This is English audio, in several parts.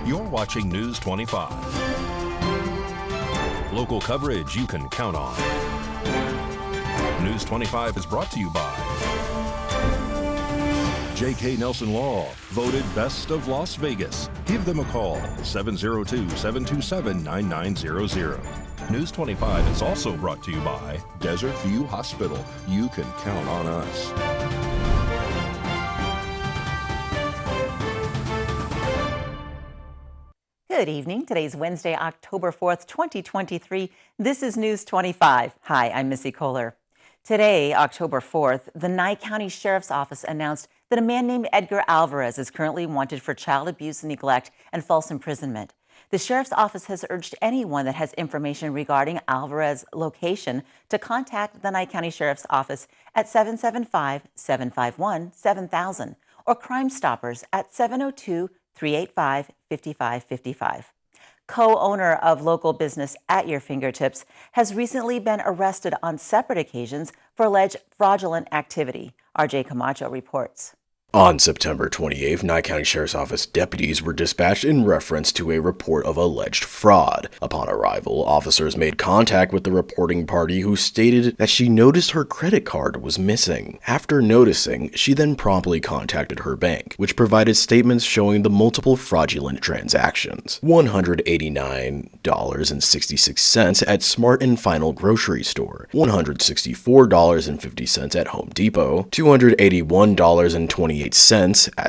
You're watching News 25. Local coverage you can count on. News 25 is brought to you by J.K. Nelson Law, voted Best of Las Vegas. Give them a call, 702-727-9900. News 25 is also brought to you by Desert View Hospital. You can count on us. Good evening. Today's Wednesday, October 4th, 2023. This is News 25. Hi, I'm Missy Kohler. Today, October 4th, the Nye County Sheriff's Office announced that a man named Edgar Alvarez is currently wanted for child abuse, neglect, and false imprisonment. The Sheriff's Office has urged anyone that has information regarding Alvarez's location to contact the Nye County Sheriff's Office at 775-751-7000 or Crime Stoppers at 702-385-5555. Co-owner of local business At Your Fingertips has recently been arrested on separate occasions for alleged fraudulent activity. RJ Camacho reports. On September 28th, Nye County Sheriff's Office deputies were dispatched in reference to a report of alleged fraud. Upon arrival, officers made contact with the reporting party who stated that she noticed her credit card was missing. After noticing, she then promptly contacted her bank, which provided statements showing the multiple fraudulent transactions. $189.66 at Smart & Final grocery store, $164.50 at Home Depot, $281.28 at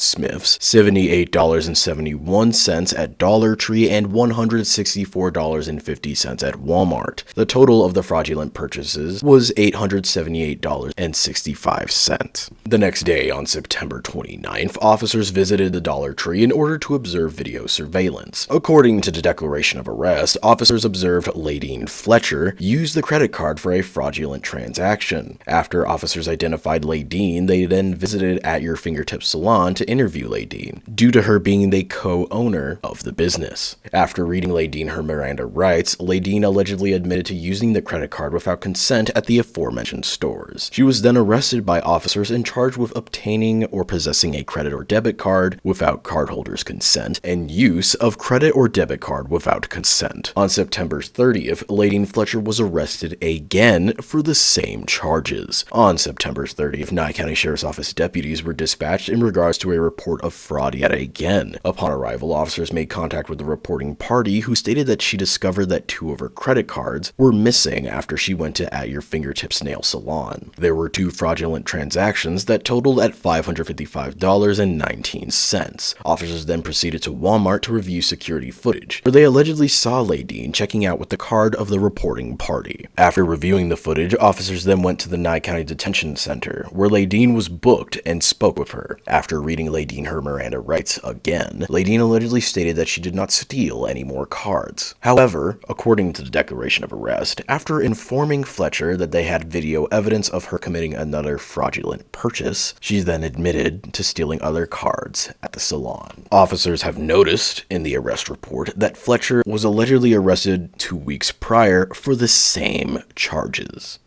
Smith's, $78.71 at Dollar Tree, and $164.50 at Walmart. The total of the fraudulent purchases was $878.65. The next day, on September 29th, officers visited the Dollar Tree in order to observe video surveillance. According to the declaration of arrest, officers observed Ladine Fletcher use the credit card for a fraudulent transaction. After officers identified Ladine, they then visited At Your Fingertips Salon to interview Ladine, due to her being the co-owner of the business. After reading Ladine her Miranda rights, Ladine allegedly admitted to using the credit card without consent at the aforementioned stores. She was then arrested by officers and charged with obtaining or possessing a credit or debit card without cardholder's consent and use of credit or debit card without consent. On September 30th, Ladine Fletcher was arrested again for the same charges. On September 30th, Nye County Sheriff's Office deputies were dispatched in regards to a report of fraud yet again. Upon arrival, officers made contact with the reporting party who stated that she discovered that 2 of her credit cards were missing after she went to At Your Fingertips nail salon. There were 2 fraudulent transactions that totaled at $555.19. Officers then proceeded to Walmart to review security footage, where they allegedly saw Ladine checking out with the card of the reporting party. After reviewing the footage, officers then went to the Nye County Detention Center, where Ladine was booked and spoke with her. After reading Ladine her Miranda rights again, Ladine allegedly stated that she did not steal any more cards. However, according to the declaration of arrest, after informing Fletcher that they had video evidence of her committing another fraudulent purchase, she then admitted to stealing other cards at the salon. Officers have noticed in the arrest report that Fletcher was allegedly arrested 2 weeks prior for the same charges.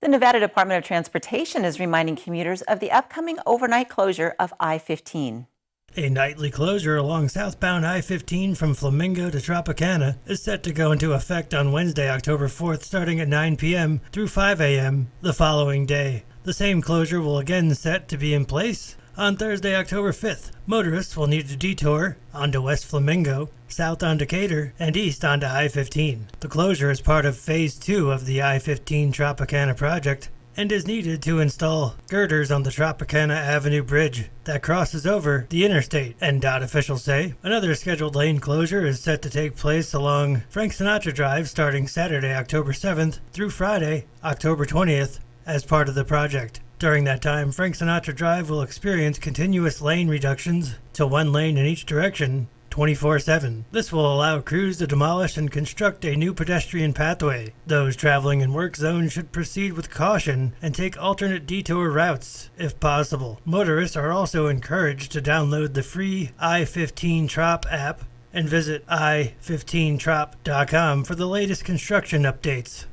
The Nevada Department of Transportation is reminding commuters of the upcoming overnight closure of I-15. A nightly closure along southbound I-15 from Flamingo to Tropicana is set to go into effect on Wednesday, October 4th, starting at 9 p.m. through 5 a.m. the following day. The same closure will again set to be in place on Thursday, October 5th. Motorists will need to detour onto West Flamingo, south on Decatur, and east onto I-15. The closure is part of Phase 2 of the I-15 Tropicana project and is needed to install girders on the Tropicana Avenue Bridge that crosses over the interstate, NDOT officials say. Another scheduled lane closure is set to take place along Frank Sinatra Drive starting Saturday, October 7th through Friday, October 20th as part of the project. During that time, Frank Sinatra Drive will experience continuous lane reductions to 1 lane in each direction 24/7. This will allow crews to demolish and construct a new pedestrian pathway. Those traveling in work zones should proceed with caution and take alternate detour routes if possible. Motorists are also encouraged to download the free I-15 Trop app and visit i15trop.com for the latest construction updates.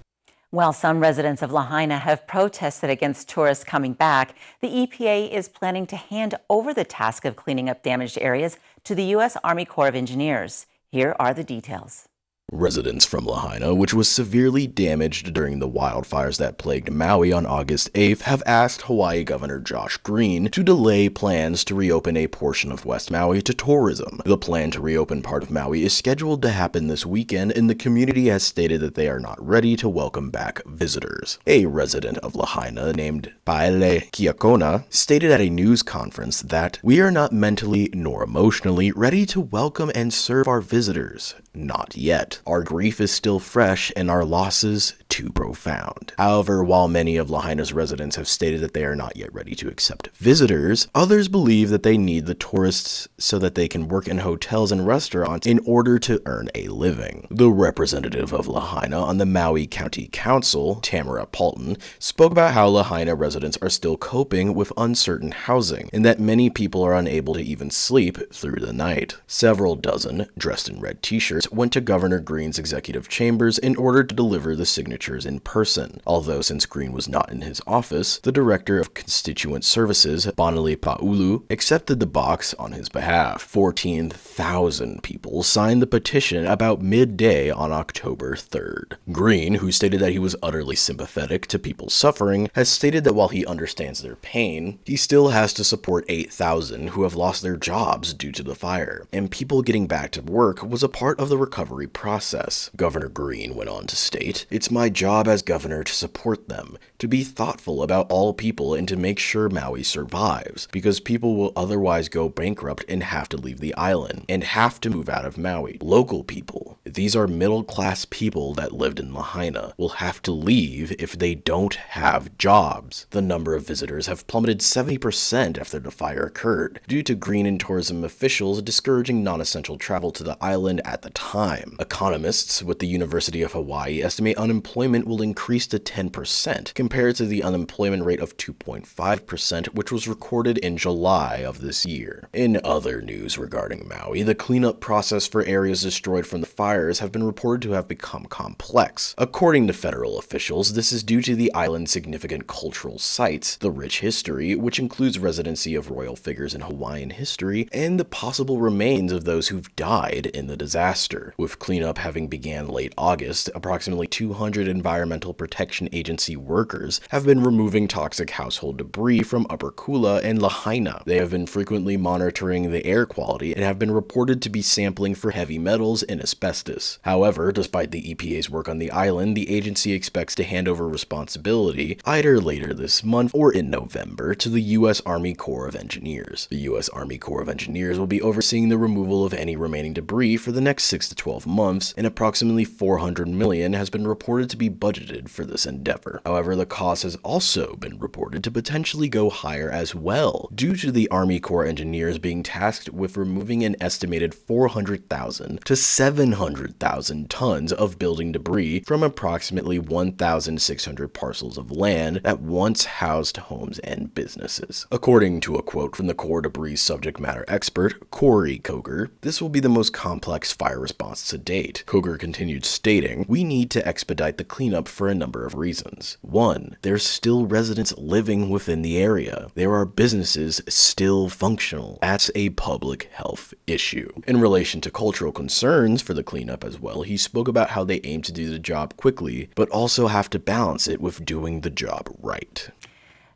While some residents of Lahaina have protested against tourists coming back, the EPA is planning to hand over the task of cleaning up damaged areas to the U.S. Army Corps of Engineers. Here are the details. Residents from Lahaina, which was severely damaged during the wildfires that plagued Maui on August 8th, have asked Hawaii Governor Josh Green to delay plans to reopen a portion of West Maui to tourism. The plan to reopen part of Maui is scheduled to happen this weekend, and the community has stated that they are not ready to welcome back visitors. A resident of Lahaina named Paele Kiakona stated at a news conference that, "We are not mentally nor emotionally ready to welcome and serve our visitors. Not yet. Our grief is still fresh and our losses too profound." However, while many of Lahaina's residents have stated that they are not yet ready to accept visitors, others believe that they need the tourists so that they can work in hotels and restaurants in order to earn a living. The representative of Lahaina on the Maui County Council, Tamara Paulton, spoke about how Lahaina residents are still coping with uncertain housing and that many people are unable to even sleep through the night. Several dozen, dressed in red t-shirts, went to Governor Green's executive chambers in order to deliver the signatures in person. Although since Green was not in his office, the Director of Constituent Services, Bonali Paulu, accepted the box on his behalf. 14,000 people signed the petition about midday on October 3rd. Green, who stated that he was utterly sympathetic to people suffering, has stated that while he understands their pain, he still has to support 8,000 who have lost their jobs due to the fire, and people getting back to work was a part of the recovery process. Governor Green went on to state, "It's my job as governor to support them, to be thoughtful about all people and to make sure Maui survives, because people will otherwise go bankrupt and have to leave the island, and have to move out of Maui. Local people, these are middle-class people that lived in Lahaina, will have to leave if they don't have jobs." The number of visitors have plummeted 70% after the fire occurred, due to Green and tourism officials discouraging non-essential travel to the island at the time. Economists with the University of Hawaii estimate unemployment will increase to 10% compared to the unemployment rate of 2.5%, which was recorded in July of this year. In other news regarding Maui, the cleanup process for areas destroyed from the fires have been reported to have become complex. According to federal officials, this is due to the island's significant cultural sites, the rich history, which includes residency of royal figures in Hawaiian history, and the possible remains of those who've died in the disaster. With cleanup having began late August, approximately 200 Environmental Protection Agency workers have been removing toxic household debris from Upper Kula and Lahaina. They have been frequently monitoring the air quality and have been reported to be sampling for heavy metals and asbestos. However, despite the EPA's work on the island, the agency expects to hand over responsibility either later this month or in November to the U.S. Army Corps of Engineers. The U.S. Army Corps of Engineers will be overseeing the removal of any remaining debris for the next 6 to 12 months, and approximately $400 million has been reported to be budgeted for this endeavor. However, the cost has also been reported to potentially go higher as well, due to the Army Corps engineers being tasked with removing an estimated 400,000 to 700,000 tons of building debris from approximately 1,600 parcels of land that once housed homes and businesses. According to a quote from the Corps debris subject matter expert, Corey Coger, this will be the most complex fire response to date. Coger continued stating, "We need to expedite the cleanup for a number of reasons. 1. There's still residents living within the area. There are businesses still functional. That's a public health issue." In relation to cultural concerns for the cleanup as well, he spoke about how they aim to do the job quickly, but also have to balance it with doing the job right.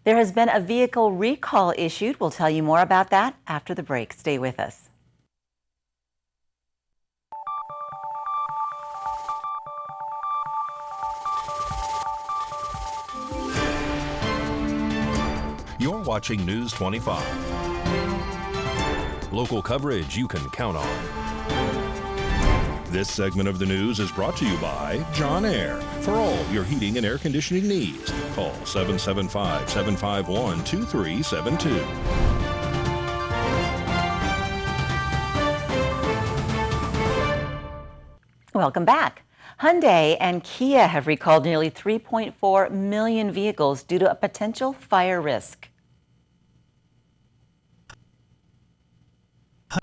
There has been a vehicle recall issued. We'll tell you more about that after the break. Stay with us. You're watching News 25. Local coverage you can count on. This segment of the news is brought to you by John Air. For all your heating and air conditioning needs, call 775-751-2372. Welcome back. Hyundai and Kia have recalled nearly 3.4 million vehicles due to a potential fire risk.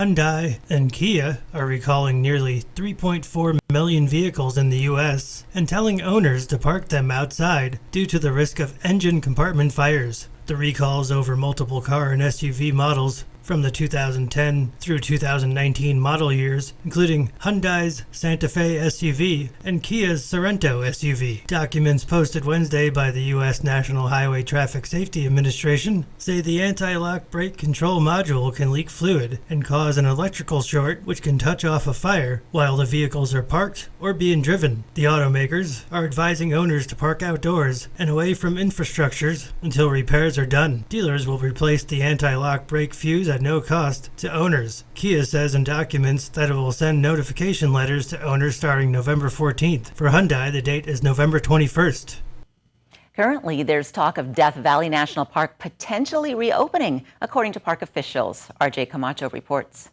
Hyundai and Kia are recalling nearly 3.4 million vehicles in the U.S. and telling owners to park them outside due to the risk of engine compartment fires. The recalls over multiple car and SUV models from the 2010 through 2019 model years, including Hyundai's Santa Fe SUV and Kia's Sorento SUV. Documents posted Wednesday by the U.S. National Highway Traffic Safety Administration say the anti-lock brake control module can leak fluid and cause an electrical short which can touch off a fire while the vehicles are parked or being driven. The automakers are advising owners to park outdoors and away from infrastructures until repairs are done. Dealers will replace the anti-lock brake fuse at no cost to owners. Kia says in documents that it will send notification letters to owners starting November 14th. For Hyundai, the date is November 21st. Currently, there's talk of Death Valley National Park potentially reopening, according to park officials. RJ Camacho reports.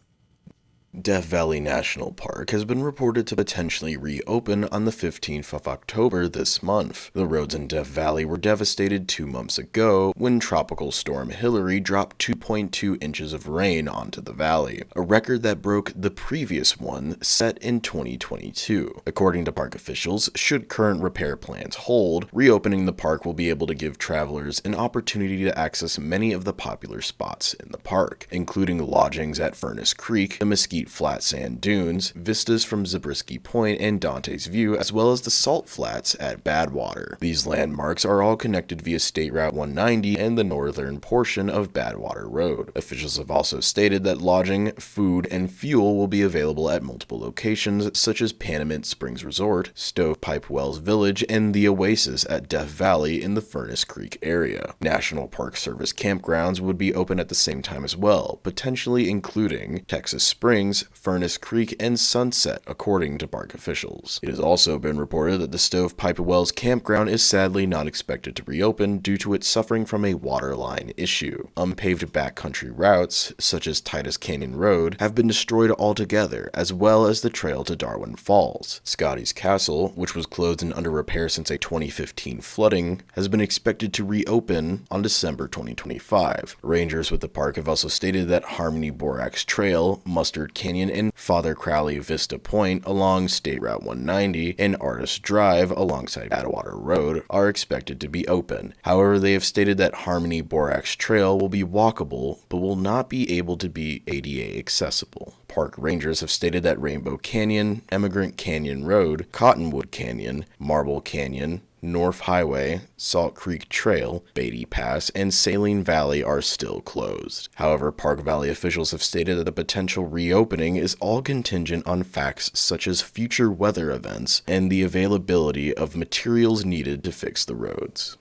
Death Valley National Park has been reported to potentially reopen on the 15th of October this month. The roads in Death Valley were devastated 2 months ago when Tropical Storm Hillary dropped 2.2 inches of rain onto the valley, a record that broke the previous one set in 2022. According to park officials, should current repair plans hold, reopening the park will be able to give travelers an opportunity to access many of the popular spots in the park, including lodgings at Furnace Creek, the Mesquite Flat Sand Dunes, vistas from Zabriskie Point and Dante's View, as well as the Salt Flats at Badwater. These landmarks are all connected via State Route 190 and the northern portion of Badwater Road. Officials have also stated that lodging, food, and fuel will be available at multiple locations such as Panamint Springs Resort, Stovepipe Wells Village, and the Oasis at Death Valley in the Furnace Creek area. National Park Service campgrounds would be open at the same time as well, potentially including Texas Springs, Furnace Creek, and Sunset, according to park officials. It has also been reported that the Stovepipe Wells campground is sadly not expected to reopen due to it suffering from a waterline issue. Unpaved backcountry routes, such as Titus Canyon Road, have been destroyed altogether, as well as the trail to Darwin Falls. Scotty's Castle, which was closed and under repair since a 2015 flooding, has been expected to reopen on December 2025. Rangers with the park have also stated that Harmony Borax Trail, Mustard Canyon, and Father Crowley Vista Point along State Route 190 and Artist Drive alongside Badwater Road are expected to be open. However, they have stated that Harmony Borax Trail will be walkable but will not be able to be ADA accessible. Park rangers have stated that Rainbow Canyon, Emigrant Canyon Road, Cottonwood Canyon, Marble Canyon, North Highway, Salt Creek Trail, Beatty Pass, and Saline Valley are still closed. However, Park Valley officials have stated that the potential reopening is all contingent on facts such as future weather events and the availability of materials needed to fix the roads.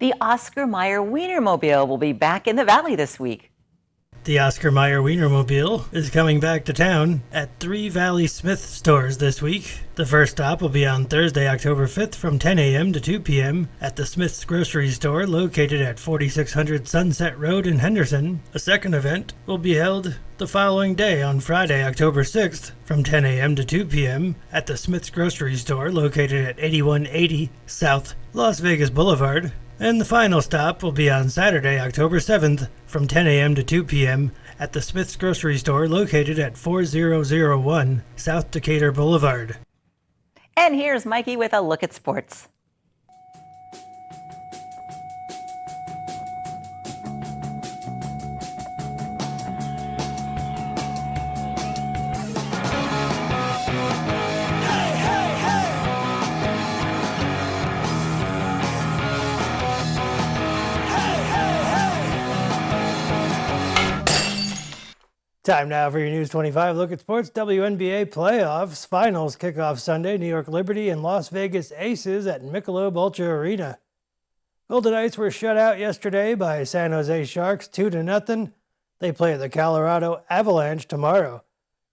The Oscar Mayer Wienermobile will be back in the valley this week. The Oscar Mayer Wienermobile is coming back to town at 3 Valley Smith stores this week. The first stop will be on Thursday, October 5th from 10 a.m. to 2 p.m. at the Smith's Grocery Store located at 4600 Sunset Road in Henderson. A second event will be held the following day on Friday, October 6th from 10 a.m. to 2 p.m. at the Smith's Grocery Store located at 8180 South Las Vegas Boulevard. And the final stop will be on Saturday, October 7th from 10 a.m. to 2 p.m. at the Smith's Grocery Store located at 4001 South Decatur Boulevard. And here's Mikey with a look at sports. Time now for your News 25 look at sports. WNBA playoffs finals kick off Sunday. New York Liberty and Las Vegas Aces at Michelob Ultra Arena. Golden Knights were shut out yesterday by San Jose Sharks 2-0. They play the Colorado Avalanche tomorrow.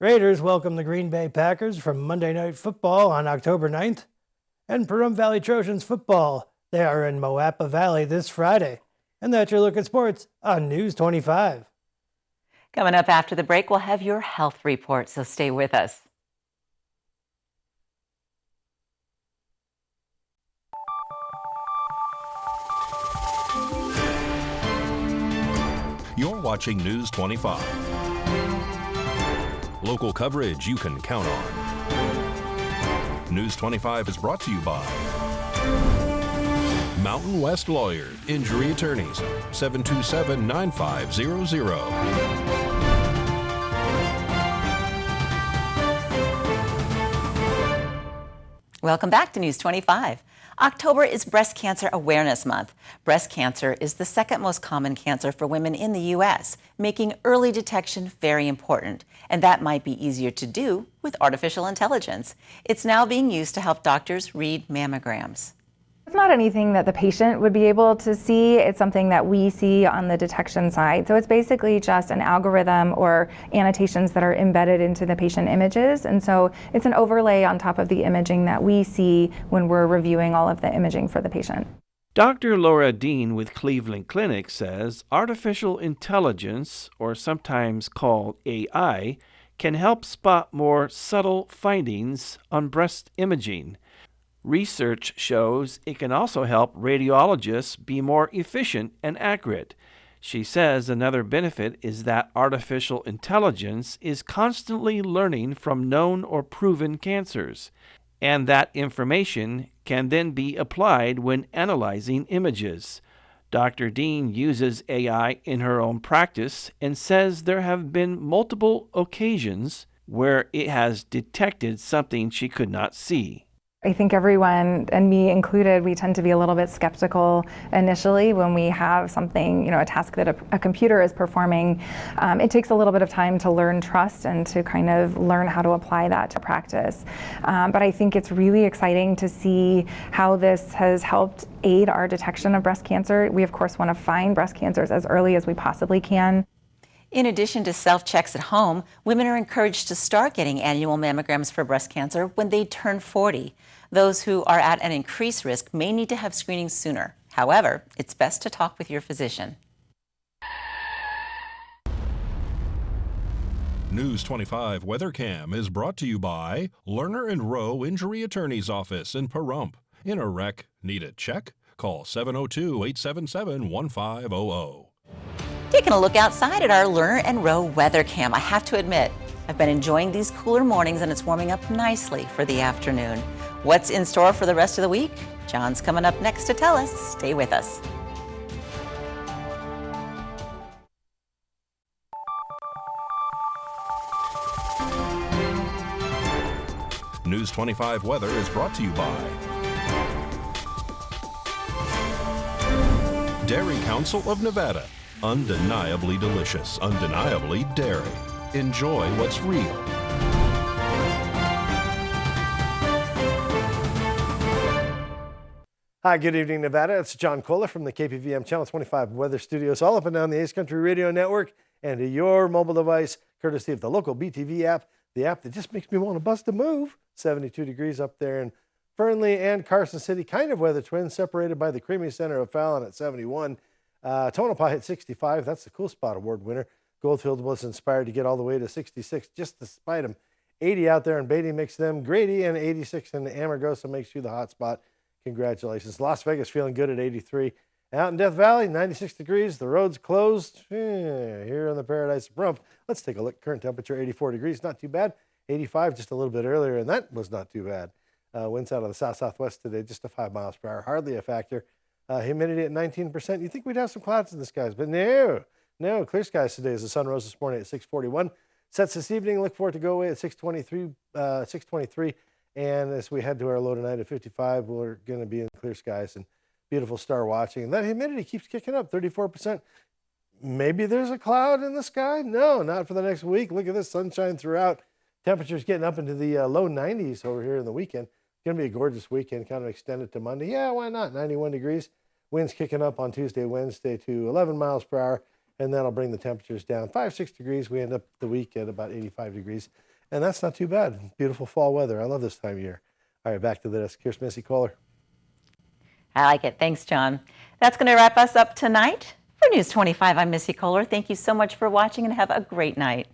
Raiders welcome the Green Bay Packers from Monday Night Football on October 9th. And Pahrump Valley Trojans football. They are in Moapa Valley this Friday. And that's your look at sports on News 25. Coming up after the break, we'll have your health report, so stay with us. You're watching News 25. Local coverage you can count on. News 25 is brought to you by Mountain West Lawyer, Injury Attorneys, 727-9500. Welcome back to News 25. October is Breast Cancer Awareness Month. Breast cancer is the second most common cancer for women in the U.S., making early detection very important. And that might be easier to do with artificial intelligence. It's now being used to help doctors read mammograms. It's not anything that the patient would be able to see. It's something that we see on the detection side. So it's basically just an algorithm or annotations that are embedded into the patient images. And so it's an overlay on top of the imaging that we see when we're reviewing all of the imaging for the patient. Dr. Laura Dean with Cleveland Clinic says artificial intelligence, or sometimes called AI, can help spot more subtle findings on breast imaging. Research shows it can also help radiologists be more efficient and accurate. She says another benefit is that artificial intelligence is constantly learning from known or proven cancers, and that information can then be applied when analyzing images. Dr. Dean uses AI in her own practice and says there have been multiple occasions where it has detected something she could not see. I think everyone, and me included, we tend to be a little bit skeptical initially when we have something, a task that a computer is performing. It takes a little bit of time to learn trust and to kind of learn how to apply that to practice. But I think it's really exciting to see how this has helped aid our detection of breast cancer. We, of course, want to find breast cancers as early as we possibly can. In addition to self-checks at home, women are encouraged to start getting annual mammograms for breast cancer when they turn 40. Those who are at an increased risk may need to have screening sooner. However, it's best to talk with your physician. News 25 WeatherCam is brought to you by Lerner and Rowe Injury Attorney's Office in Pahrump. In a wreck, need a check? Call 702-877-1500. Taking a look outside at our Lerner and Rowe WeatherCam, I have to admit, I've been enjoying these cooler mornings and it's warming up nicely for the afternoon. What's in store for the rest of the week? John's coming up next to tell us. Stay with us. News 25 weather is brought to you by Dairy Council of Nevada. Undeniably delicious, undeniably dairy. Enjoy what's real. Hi, good evening, Nevada. It's John Kohler from the KPVM Channel 25 Weather Studios, all up and down the Ace Country Radio Network and to your mobile device, courtesy of the local BTV app, the app that just makes me want to bust a move. 72 degrees up there in Fernley and Carson City, kind of weather twins, separated by the creamy center of Fallon at 71. Tonopah hit 65. That's the Cool Spot Award winner. Goldfield was inspired to get all the way to 66 just despite them. 80 out there in Beatty makes them Grady, and 86 in Amargosa makes you the hot spot. Congratulations. Las Vegas feeling good at 83. Out in Death Valley, 96 degrees. The road's closed here in the paradise of Pahrump. Let's take a look. Current temperature 84 degrees. Not too bad. 85 just a little bit earlier, and that was not too bad. Winds out of the south-southwest today, just to 5 miles per hour. Hardly a factor. Humidity at 19%. You'd think we'd have some clouds in the skies, but no. Clear skies today as the sun rose this morning at 6:41. Sets this evening. Look for it to go away at 6:23. And as we head to our low tonight at 55, we're going to be in clear skies and beautiful star watching. And that humidity keeps kicking up, 34%. Maybe there's a cloud in the sky? No, not for the next week. Look at this, sunshine throughout. Temperatures getting up into the low 90s over here in the weekend. Going to be a gorgeous weekend, kind of extended to Monday. Yeah, why not? 91 degrees. Winds kicking up on Tuesday, Wednesday to 11 miles per hour. And that'll bring the temperatures down 5-6 degrees. We end up the week at about 85 degrees. And that's not too bad. Beautiful fall weather. I love this time of year. All right, back to the desk. Here's Missy Kohler. I like it. Thanks, John. That's going to wrap us up tonight. For News 25, I'm Missy Kohler. Thank you so much for watching and have a great night.